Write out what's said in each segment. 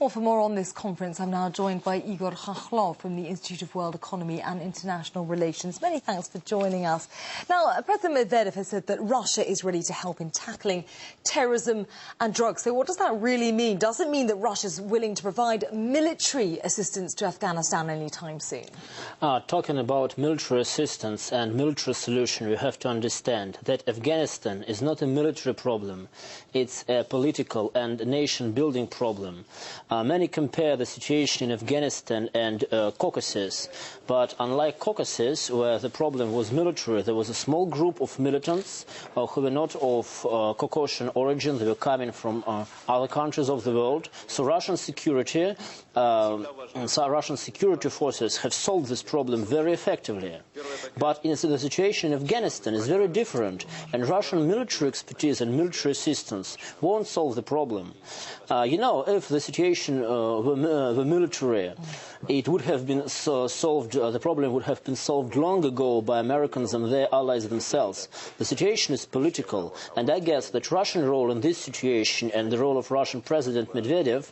Well, for more on this conference, I'm now joined by Igor Khokhlov from the Institute of World Economy and International Relations. Many thanks for joining us. Now, President Medvedev has said that Russia is ready to help in tackling terrorism and drugs. So what does that really mean? Does it mean that Russia is willing to provide military assistance to Afghanistan anytime soon? Talking about military assistance and military solution, we have to understand that Afghanistan is not a military problem. It's a political and nation-building problem. Many compare the situation in Afghanistan and Caucasus, but unlike Caucasus, where the problem was military, there was a small group of militants who were not of Caucasian origin. They were coming from other countries of the world. So Russian security forces have solved this problem very effectively. But the situation in Afghanistan is very different, and Russian military expertise and military assistance won't solve the problem. If the situation were military, it would have been solved. The problem would have been solved long ago by Americans and their allies themselves. The situation is political, and I guess that Russian role in this situation and the role of Russian President Medvedev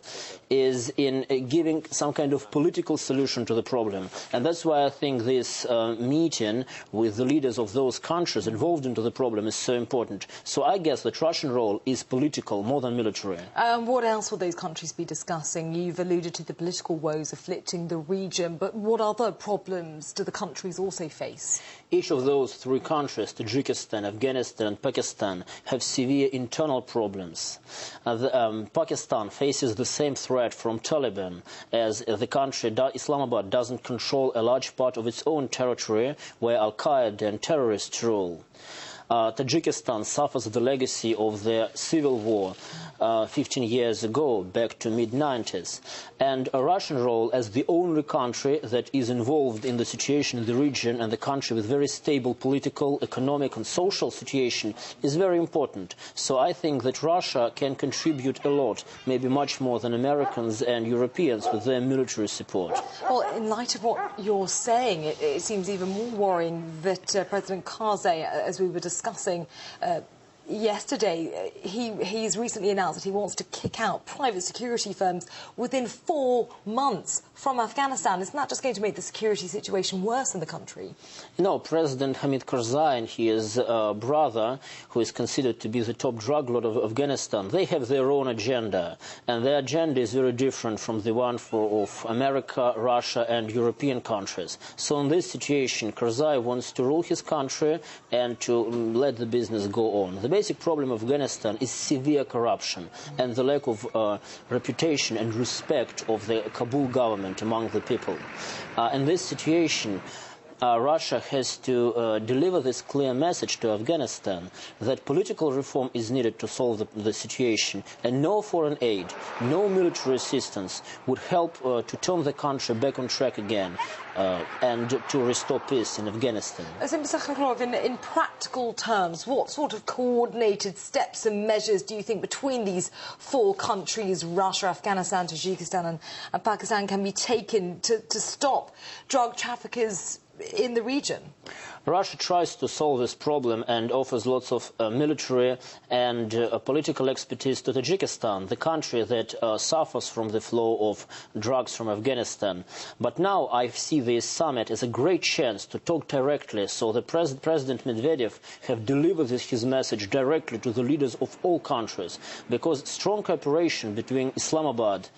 is in giving some kind of political solution to the problem. And that's why I think this meeting with the leaders of those countries involved into the problem is so important. So I guess that Russian role is political more than military. What else will those countries be discussing? You've alluded to the political woes afflicting the region, but what other problems do the countries also face? Each of those three countries, Tajikistan, Afghanistan and Pakistan, have severe internal problems. Pakistan faces the same threat from Taliban as the country. Islamabad doesn't control a large part of its own territory where Al-Qaeda and terrorists rule. Tajikistan suffers the legacy of the civil war 15 years ago, back to mid-90s. And a Russian role as the only country that is involved in the situation in the region and the country with very stable political, economic and social situation is very important. So I think that Russia can contribute a lot, maybe much more than Americans and Europeans with their military support. Well, in light of what you're saying, it seems even more worrying that President Karzai, as we were discussing yesterday, he's recently announced that he wants to kick out private security firms within 4 months from Afghanistan. Isn't that just going to make the security situation worse in the country? No, President Hamid Karzai and his brother, who is considered to be the top drug lord of Afghanistan, they have their own agenda, and their agenda is very different from the one of America, Russia and European countries. So in this situation, Karzai wants to rule his country and to let the business go on. The basic problem of Afghanistan is severe corruption and the lack of reputation and respect of the Kabul government among the people. In this situation, Russia has to deliver this clear message to Afghanistan that political reform is needed to solve the situation, and no foreign aid, no military assistance would help to turn the country back on track again and to restore peace in Afghanistan. Mr. Khokhlov, in practical terms, what sort of coordinated steps and measures do you think between these 4 countries, Russia, Afghanistan, Tajikistan and Pakistan, can be taken to stop drug traffickers in the region? Russia tries to solve this problem and offers lots of military and political expertise to Tajikistan, the country that suffers from the flow of drugs from Afghanistan. But now I see this summit as a great chance to talk directly, so the President Medvedev have delivered his message directly to the leaders of all countries, because strong cooperation between Islamabad,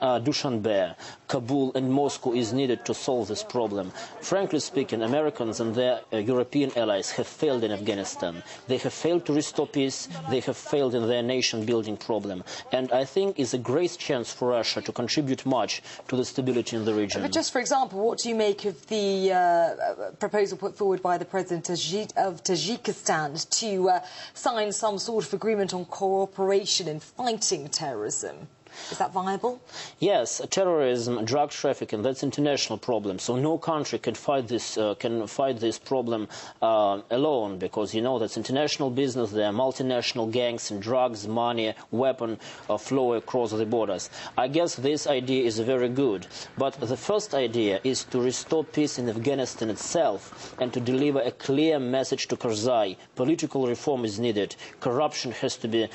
Dushanbe, Kabul and Moscow is needed to solve this problem. Frankly speaking, Americans and their European allies have failed in Afghanistan. They have failed to restore peace. They have failed in their nation-building problem. And I think it's a great chance for Russia to contribute much to the stability in the region. But just for example, what do you make of the proposal put forward by the President of Tajikistan to sign some sort of agreement on cooperation in fighting terrorism? Is that viable? Yes, terrorism, drug trafficking, that's an international problem. So no country can fight this problem alone, because you know that's international business. There are multinational gangs and drugs, money, weapon flow across the borders. I guess this idea is very good. But the first idea is to restore peace in Afghanistan itself and to deliver a clear message to Karzai. Political reform is needed. Corruption has to be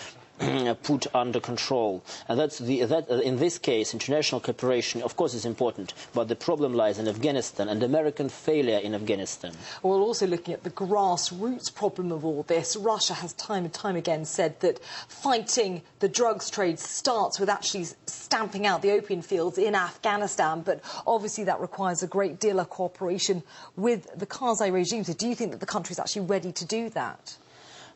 put under control. And in this case, international cooperation, of course, is important, but the problem lies in Afghanistan and American failure in Afghanistan. We're also looking at the grassroots problem of all this. Russia has time and time again said that fighting the drugs trade starts with actually stamping out the opium fields in Afghanistan, but obviously that requires a great deal of cooperation with the Karzai regime. So do you think that the country is actually ready to do that?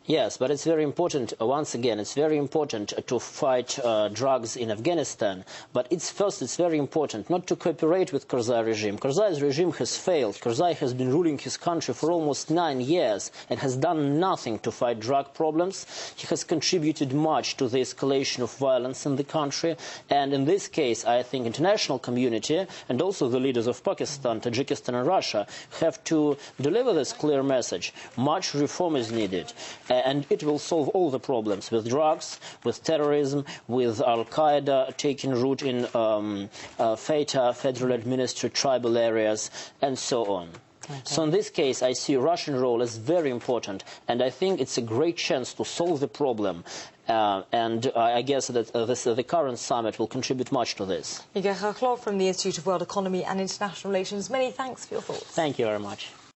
Yes, but it's very important, once again, it's very important to fight drugs in Afghanistan. But it's very important not to cooperate with Karzai regime. Karzai's regime has failed. Karzai has been ruling his country for almost 9 years and has done nothing to fight drug problems. He has contributed much to the escalation of violence in the country. And in this case, I think international community and also the leaders of Pakistan, Tajikistan and Russia have to deliver this clear message. Much reform is needed. And it will solve all the problems with drugs, with terrorism, with Al-Qaeda taking root in FATA, federal administered tribal areas, and so on. Okay. So in this case, I see Russian role as very important, and I think it's a great chance to solve the problem. And I guess that the current summit will contribute much to this. Igor Khokhlov from the Institute of World Economy and International Relations, many thanks for your thoughts. Thank you very much.